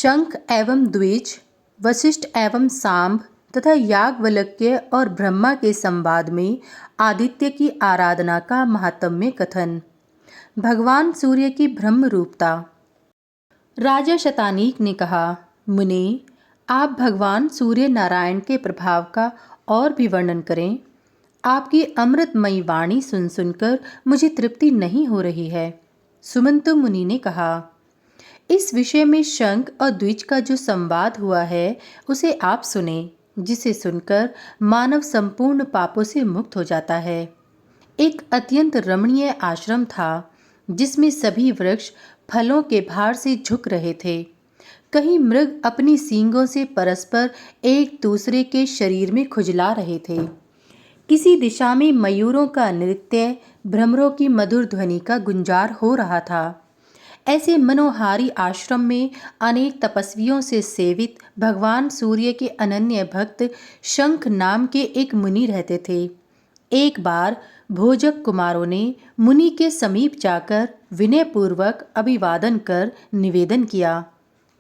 शंख एवं द्विज, वशिष्ठ एवं सांब तथा याज्ञवल्क्य और ब्रह्मा के संवाद में आदित्य की आराधना का महात्म्य कथन। भगवान सूर्य की ब्रह्म रूपता। राजा शतानीक ने कहा, मुने, आप भगवान सूर्य नारायण के प्रभाव का और भी वर्णन करें। आपकी अमृतमयी वाणी सुन सुनकर मुझे तृप्ति नहीं हो रही है। सुमंतु मुनि ने कहा, इस विषय में शंख और द्विज का जो संवाद हुआ है उसे आप सुने, जिसे सुनकर मानव संपूर्ण पापों से मुक्त हो जाता है। एक अत्यंत रमणीय आश्रम था जिसमें सभी वृक्ष फलों के भार से झुक रहे थे। कहीं मृग अपनी सींगों से परस्पर एक दूसरे के शरीर में खुजला रहे थे। किसी दिशा में मयूरों का नृत्य, भ्रमरों की मधुर ध्वनि का गुंजार हो रहा था। ऐसे मनोहारी आश्रम में अनेक तपस्वियों से सेवित भगवान सूर्य के अनन्य भक्त शंख नाम के एक मुनि रहते थे। एक बार भोजक कुमारों ने मुनि के समीप जाकर विनयपूर्वक अभिवादन कर निवेदन किया,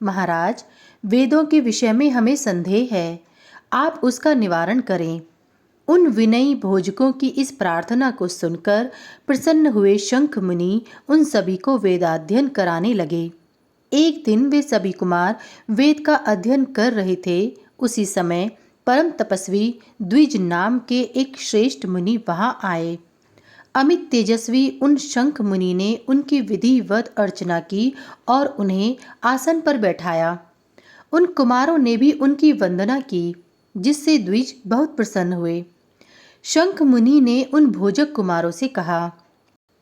महाराज, वेदों के विषय में हमें संदेह है, आप उसका निवारण करें। उन विनयी भोजकों की इस प्रार्थना को सुनकर प्रसन्न हुए शंख मुनि उन सभी को वेदाध्ययन कराने लगे। एक दिन वे सभी कुमार वेद का अध्ययन कर रहे थे। उसी समय परम तपस्वी द्विज नाम के एक श्रेष्ठ मुनि वहां आए। अमित तेजस्वी उन शंख मुनि ने उनकी विधिवत अर्चना की और उन्हें आसन पर बैठाया। उन कुमारों ने भी उनकी वंदना की, जिससे द्विज बहुत प्रसन्न हुए। शंख मुनि ने उन भोजक कुमारों से कहा,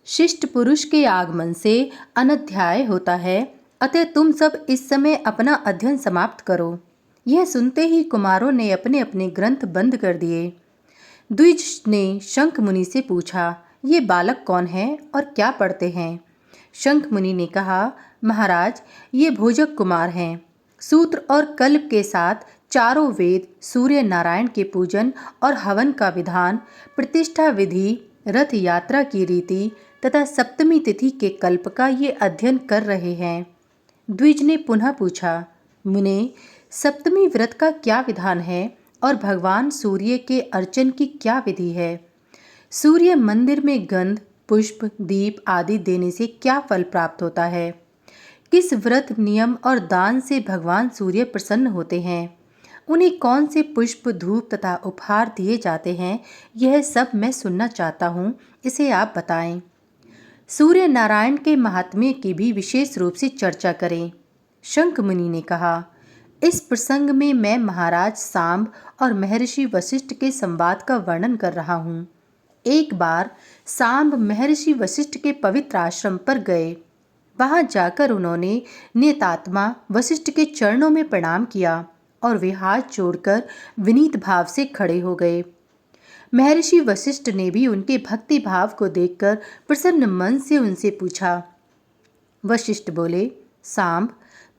शिष्ट पुरुष के आगमन से अनध्याय होता है, अतः तुम सब इस समय अपना अध्ययन समाप्त करो। यह सुनते ही कुमारों ने अपने अपने ग्रंथ बंद कर दिए। द्विज ने शंख मुनि से पूछा, ये बालक कौन है और क्या पढ़ते हैं? शंख मुनि ने कहा, महाराज, ये भोजक कुमार हैं। सूत्र और कल्प के साथ चारों वेद, सूर्य नारायण के पूजन और हवन का विधान, प्रतिष्ठा विधि, रथ यात्रा की रीति तथा सप्तमी तिथि के कल्प का ये अध्ययन कर रहे हैं। द्विज ने पुनः पूछा, मुने, सप्तमी व्रत का क्या विधान है और भगवान सूर्य के अर्चन की क्या विधि है? सूर्य मंदिर में गंध, पुष्प, दीप आदि देने से क्या फल प्राप्त होता है? किस व्रत, नियम और दान से भगवान सूर्य प्रसन्न होते हैं? उन्हें कौन से पुष्प, धूप तथा उपहार दिए जाते हैं? यह सब मैं सुनना चाहता हूँ, इसे आप बताएं। सूर्य नारायण के महात्म्य की भी विशेष रूप से चर्चा करें। शंख मुनि ने कहा, इस प्रसंग में मैं महाराज सांब और महर्षि वशिष्ठ के संवाद का वर्णन कर रहा हूँ। एक बार सांब महर्षि वशिष्ठ के पवित्र आश्रम पर गए। वहां जाकर उन्होंने नियतात्मा वशिष्ठ के चरणों में प्रणाम किया और वे हाथ जोड़कर विनीत भाव से खड़े हो गए। महर्षि वशिष्ठ ने भी उनके भक्ति भाव को देखकर प्रसन्न मन से उनसे पूछा। वशिष्ठ बोले, सांब,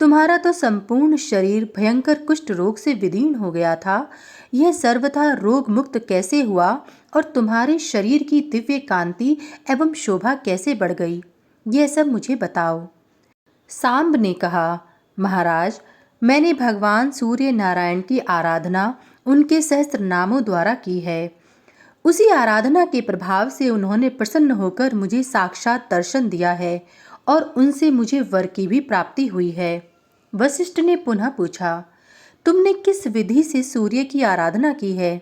तुम्हारा तो संपूर्ण शरीर भयंकर कुष्ठ रोग से विदीर्ण हो गया था। यह सर्वथा रोग मुक्त कैसे हुआ और तुम्हारे शरीर की दिव्य कांति एवं शोभा कैसे बढ़ गई? यह सब मुझे बताओ। सांब ने कहा, महाराज, मैंने भगवान सूर्य नारायण की आराधना उनके सहस्त्र नामों द्वारा की है। उसी आराधना के प्रभाव से उन्होंने प्रसन्न होकर मुझे साक्षात दर्शन दिया है और उनसे मुझे वर की भी प्राप्ति हुई है। वशिष्ठ ने पुनः पूछा, तुमने किस विधि से सूर्य की आराधना की है?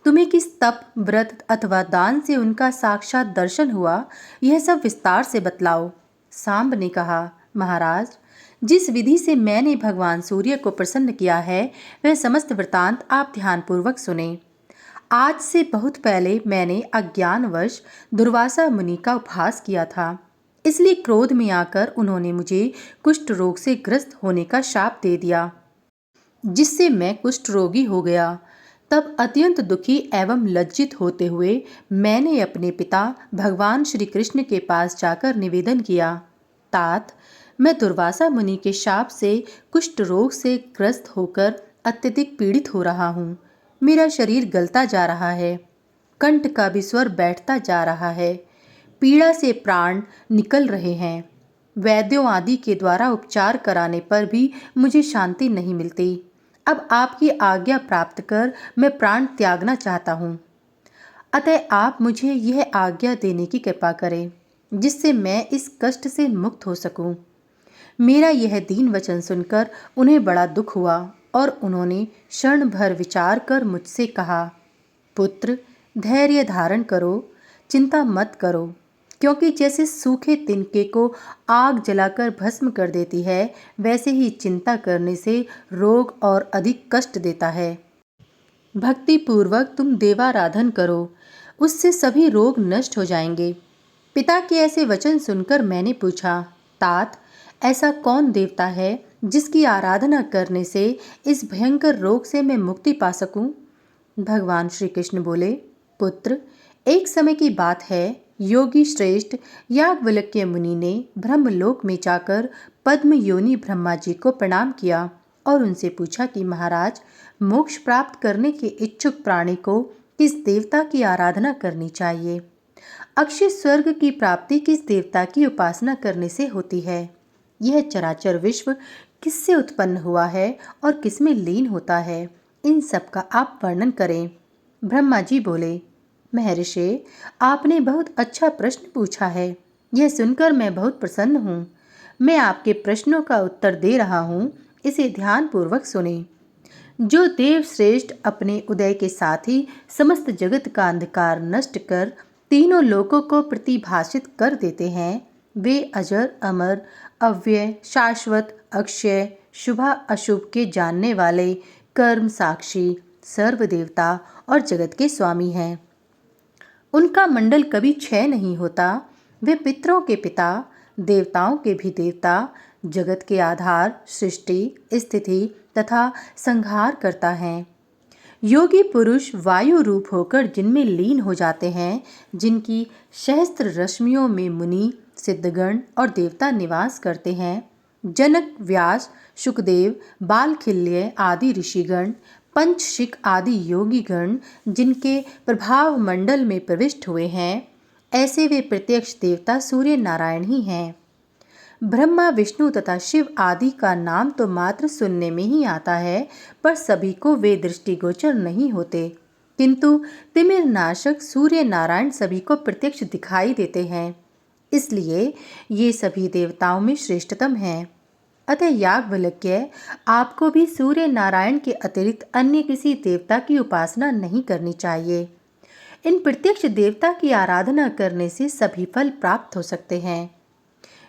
तुम्हें किस तप, व्रत अथवा दान से उनका साक्षात दर्शन हुआ? यह सब विस्तार से बतलाओ। सांब ने कहा, महाराज, जिस विधि से मैंने भगवान सूर्य को प्रसन्न किया है वह समस्त वृतांत आप ध्यानपूर्वक सुने। आज से बहुत पहले मैंने अज्ञानवश दुर्वासा मुनि का उपहास किया था। इसलिए क्रोध में आकर उन्होंने मुझे कुष्ठ रोग से ग्रस्त होने का शाप दे दिया, जिससे मैं कुष्ठ रोगी हो गया। तब अत्यंत दुखी एवं लज्जित होते हुए मैंने अपने पिता भगवान श्री कृष्ण के पास जाकर निवेदन किया, तात, मैं दुर्वासा मुनि के शाप से कुष्ठ रोग से ग्रस्त होकर अत्यधिक पीड़ित हो रहा हूँ। मेरा शरीर गलता जा रहा है, कंठ का भी स्वर बैठता जा रहा है, पीड़ा से प्राण निकल रहे हैं। वैद्यों आदि के द्वारा उपचार कराने पर भी मुझे शांति नहीं मिलती। अब आपकी आज्ञा प्राप्त कर मैं प्राण त्यागना चाहता हूँ। अतः आप मुझे यह आज्ञा देने की कृपा करें जिससे मैं इस कष्ट से मुक्त हो सकूं। मेरा यह दीन वचन सुनकर उन्हें बड़ा दुख हुआ और उन्होंने क्षण भर विचार कर मुझसे कहा, पुत्र, धैर्य धारण करो, चिंता मत करो, क्योंकि जैसे सूखे तिनके को आग जलाकर भस्म कर देती है, वैसे ही चिंता करने से रोग और अधिक कष्ट देता है। भक्ति पूर्वक तुम देवाराधन करो, उससे सभी रोग नष्ट हो जाएंगे। पिता के ऐसे वचन सुनकर मैंने पूछा, तात, ऐसा कौन देवता है जिसकी आराधना करने से इस भयंकर रोग से मैं मुक्ति पा सकूं? भगवान श्री कृष्ण बोले, पुत्र, एक समय की बात है, योगी श्रेष्ठ याज्ञवल्क्य मुनि ने ब्रह्मलोक में जाकर पद्म योनि ब्रह्मा जी को प्रणाम किया और उनसे पूछा कि महाराज, मोक्ष प्राप्त करने के इच्छुक प्राणी को किस देवता की आराधना करनी चाहिए? अक्षय स्वर्ग की प्राप्ति किस देवता की उपासना करने से होती है? यह चराचर विश्व किससे उत्पन्न हुआ है और किसमें लीन होता है? इन सब का आप वर्णन करें। ब्रह्मा जी बोले, महर्षि, आपने बहुत अच्छा प्रश्न पूछा है। यह सुनकर मैं बहुत प्रसन्न हूँ। मैं आपके प्रश्नों का उत्तर दे रहा हूँ, इसे ध्यानपूर्वक सुने। जो देव श्रेष्ठ अपने उदय के साथ ही समस्त जगत का अंधकार नष्ट कर तीनों लोकों को प्रतिभाषित कर देते हैं, वे अजर अमर, अव्यय, शाश्वत, अक्षय, शुभा अशुभ के जानने वाले, कर्म साक्षी, सर्वदेवता और जगत के स्वामी हैं। उनका मंडल कभी क्षय नहीं होता। वे पितरों के पिता, देवताओं के भी देवता, जगत के आधार, सृष्टि, स्थिति तथा संहार करता है। योगी पुरुष वायु रूप होकर जिनमें लीन हो जाते हैं, जिनकी सहस्त्र रश्मियों में मुनि, सिद्धगण और देवता निवास करते हैं, जनक, व्यास, शुकदेव, बालखिल्य आदि ऋषिगण, पंचशिक आदि योगीगण जिनके प्रभाव मंडल में प्रविष्ट हुए हैं, ऐसे वे प्रत्यक्ष देवता सूर्य नारायण ही हैं। ब्रह्मा, विष्णु तथा शिव आदि का नाम तो मात्र सुनने में ही आता है, पर सभी को वे दृष्टिगोचर नहीं होते, किंतु तिमिर नाशक सूर्य नारायण सभी को प्रत्यक्ष दिखाई देते हैं। इसलिए ये सभी देवताओं में श्रेष्ठतम हैं। अतः याज्ञवल्क्य, आपको भी सूर्य नारायण के अतिरिक्त अन्य किसी देवता की उपासना नहीं करनी चाहिए। इन प्रत्यक्ष देवता की आराधना करने से सभी फल प्राप्त हो सकते हैं।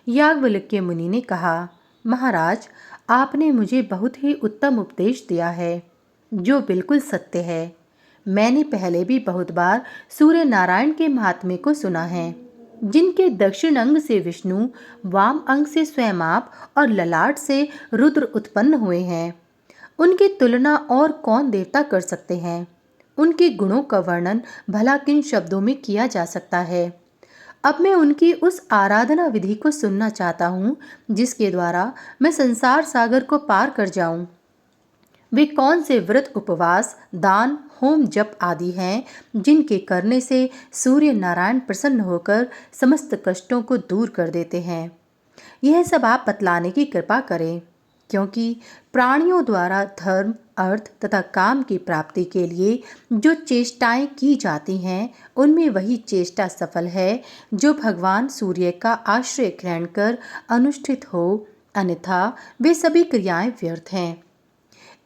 याज्ञवल्क्य मुनि ने कहा, महाराज, आपने मुझे बहुत ही उत्तम उपदेश दिया है, जो बिल्कुल सत्य है। मैंने पहले भी बहुत बार सूर्य नारायण के महात्म्य को सुना है। जिनके दक्षिण अंग से विष्णु, वाम अंग से स्वयं आप और ललाट से रुद्र उत्पन्न हुए हैं, उनकी तुलना और कौन देवता कर सकते हैं? उनके गुणों का वर्णन भला किन शब्दों में किया जा सकता है? अब मैं उनकी उस आराधना विधि को सुनना चाहता हूँ जिसके द्वारा मैं संसार सागर को पार कर जाऊं। वे कौन से व्रत, उपवास, दान, होम, जप आदि हैं जिनके करने से सूर्य नारायण प्रसन्न होकर समस्त कष्टों को दूर कर देते हैं? यह सब आप बतलाने की कृपा करें, क्योंकि प्राणियों द्वारा धर्म, अर्थ तथा काम की प्राप्ति के लिए जो चेष्टाएं की जाती हैं, उनमें वही चेष्टा सफल है जो भगवान सूर्य का आश्रय ग्रहण कर अनुष्ठित हो, अन्यथा वे सभी क्रियाएं व्यर्थ हैं।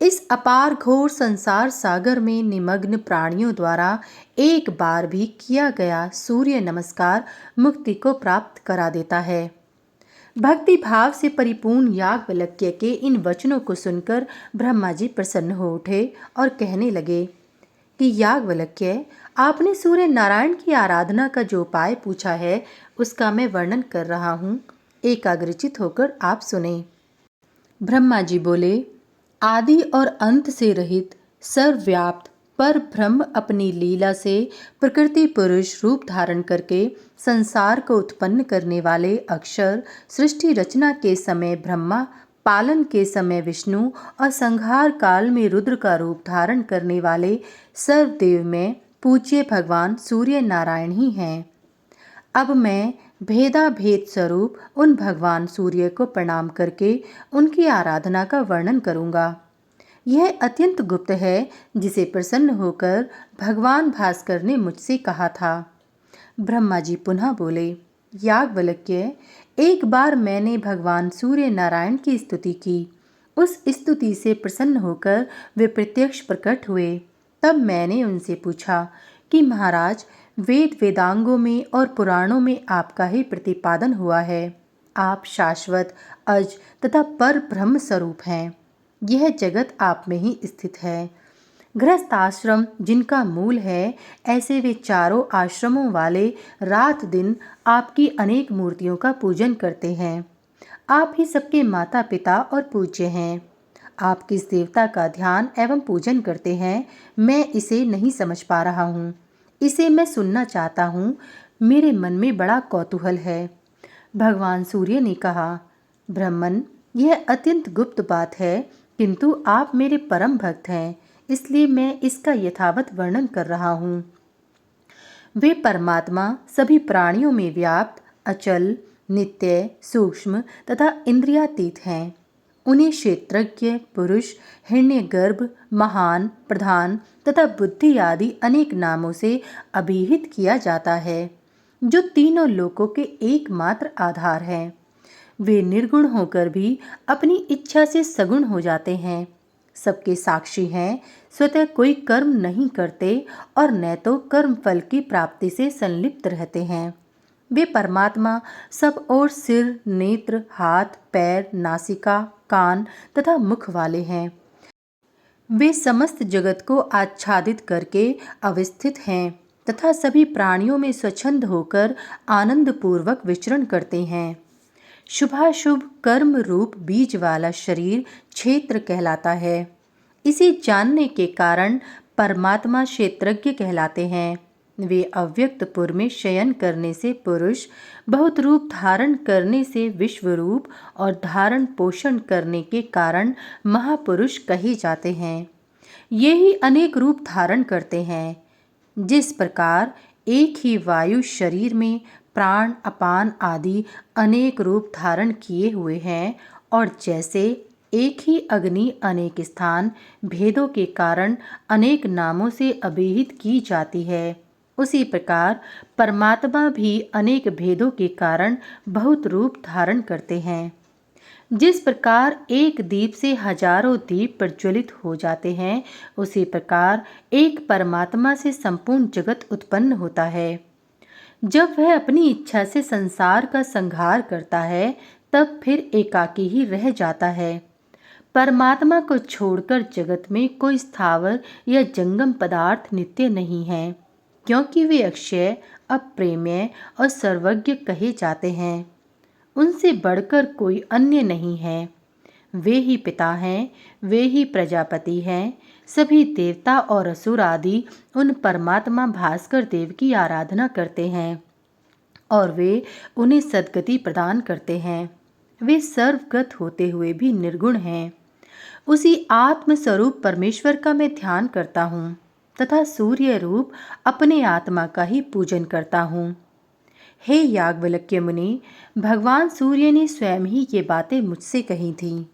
इस अपार घोर संसार सागर में निमग्न प्राणियों द्वारा एक बार भी किया गया सूर्य नमस्कार मुक्ति को प्राप्त करा देता है। भक्ति भाव से परिपूर्ण याज्ञवल्क्य के इन वचनों को सुनकर ब्रह्मा जी प्रसन्न हो उठे और कहने लगे कि याज्ञवल्क्य, आपने सूर्य नारायण की आराधना का जो उपाय पूछा है, उसका मैं वर्णन कर रहा हूँ। एकाग्रचित होकर आप सुने। ब्रह्मा जी बोले, आदि और अंत से रहित, सर्वव्याप्त पर ब्रह्म अपनी लीला से प्रकृति पुरुष रूप धारण करके संसार को उत्पन्न करने वाले अक्षर, सृष्टि रचना के समय ब्रह्मा, पालन के समय विष्णु और संहार काल में रुद्र का रूप धारण करने वाले सर्वदेव में पूज्य भगवान सूर्य नारायण ही हैं। अब मैं भेदा भेद स्वरूप उन भगवान सूर्य को प्रणाम करके उनकी आराधना का वर्णन करूंगा। यह अत्यंत गुप्त है, जिसे प्रसन्न होकर भगवान भास्कर ने मुझसे कहा था। ब्रह्मा जी पुनः बोले, याज्ञवल्क्य, एक बार मैंने भगवान सूर्य नारायण की स्तुति की। उस स्तुति से प्रसन्न होकर वे प्रत्यक्ष प्रकट हुए। तब मैंने उनसे पूछा कि महाराज, वेद वेदांगों में और पुराणों में आपका ही प्रतिपादन हुआ है। आप शाश्वत, अज तथा पर ब्रह्म स्वरूप हैं। यह जगत आप में ही स्थित है। गृहस्थ आश्रम जिनका मूल है, ऐसे वे चारों आश्रमों वाले रात दिन आपकी अनेक मूर्तियों का पूजन करते हैं। आप ही सबके माता पिता और पूज्य हैं। आप किस देवता का ध्यान एवं पूजन करते हैं, मैं इसे नहीं समझ पा रहा हूँ। इसे मैं सुनना चाहता हूँ। मेरे मन में बड़ा कौतूहल है। भगवान सूर्य ने कहा, ब्राह्मण, यह अत्यंत गुप्त बात है, किंतु आप मेरे परम भक्त हैं, इसलिए मैं इसका यथावत वर्णन कर रहा हूँ। वे परमात्मा सभी प्राणियों में व्याप्त, अचल, नित्य, सूक्ष्म तथा इंद्रियातीत हैं। उन्हें क्षेत्रज्ञ, पुरुष, हिरण्यगर्भ, महान, प्रधान तथा बुद्धि आदि अनेक नामों से अभिहित किया जाता है, जो तीनों लोकों के एकमात्र आधार हैं। वे निर्गुण होकर भी अपनी इच्छा से सगुण हो जाते हैं। सबके साक्षी हैं, स्वतः कोई कर्म नहीं करते और न तो कर्म फल की प्राप्ति से संलिप्त रहते हैं। वे परमात्मा सब ओर सिर, नेत्र, हाथ, पैर, नासिका, कान तथा मुख वाले हैं। वे समस्त जगत को आच्छादित करके अवस्थित हैं तथा सभी प्राणियों में स्वच्छंद होकर आनंद पूर्वक विचरण करते हैं। शुभाशुभ कर्म रूप बीज वाला शरीर क्षेत्र कहलाता है। इसे जानने के कारण परमात्मा क्षेत्रज्ञ कहलाते हैं। वे अव्यक्त पुर में शयन करने से पुरुष, बहुत रूप धारण करने से विश्वरूप और धारण पोषण करने के कारण महापुरुष कहे जाते हैं। ये ही अनेक रूप धारण करते हैं। जिस प्रकार एक ही वायु शरीर में प्राण, अपान आदि अनेक रूप धारण किए हुए हैं, और जैसे एक ही अग्नि अनेक स्थान भेदों के कारण अनेक नामों से अभिहित की जाती है, उसी प्रकार परमात्मा भी अनेक भेदों के कारण बहुत रूप धारण करते हैं। जिस प्रकार एक दीप से हजारों दीप प्रज्वलित हो जाते हैं, उसी प्रकार एक परमात्मा से संपूर्ण जगत उत्पन्न होता है। जब वह अपनी इच्छा से संसार का संहार करता है, तब फिर एकाकी ही रह जाता है। परमात्मा को छोड़कर जगत में कोई स्थावर या जंगम पदार्थ नित्य नहीं है, क्योंकि वे अक्षय, अप्रेम्य और सर्वज्ञ कहे जाते हैं। उनसे बढ़कर कोई अन्य नहीं है। वे ही पिता हैं, वे ही प्रजापति हैं। सभी देवता और असुर आदि उन परमात्मा भास्कर देव की आराधना करते हैं और वे उन्हें सद्गति प्रदान करते हैं। वे सर्वगत होते हुए भी निर्गुण हैं। उसी आत्म स्वरूप परमेश्वर का मैं ध्यान करता हूँ तथा सूर्य रूप अपने आत्मा का ही पूजन करता हूँ। हे याज्ञवल्क्य मुनि, भगवान सूर्य ने स्वयं ही ये बातें मुझसे कही थीं।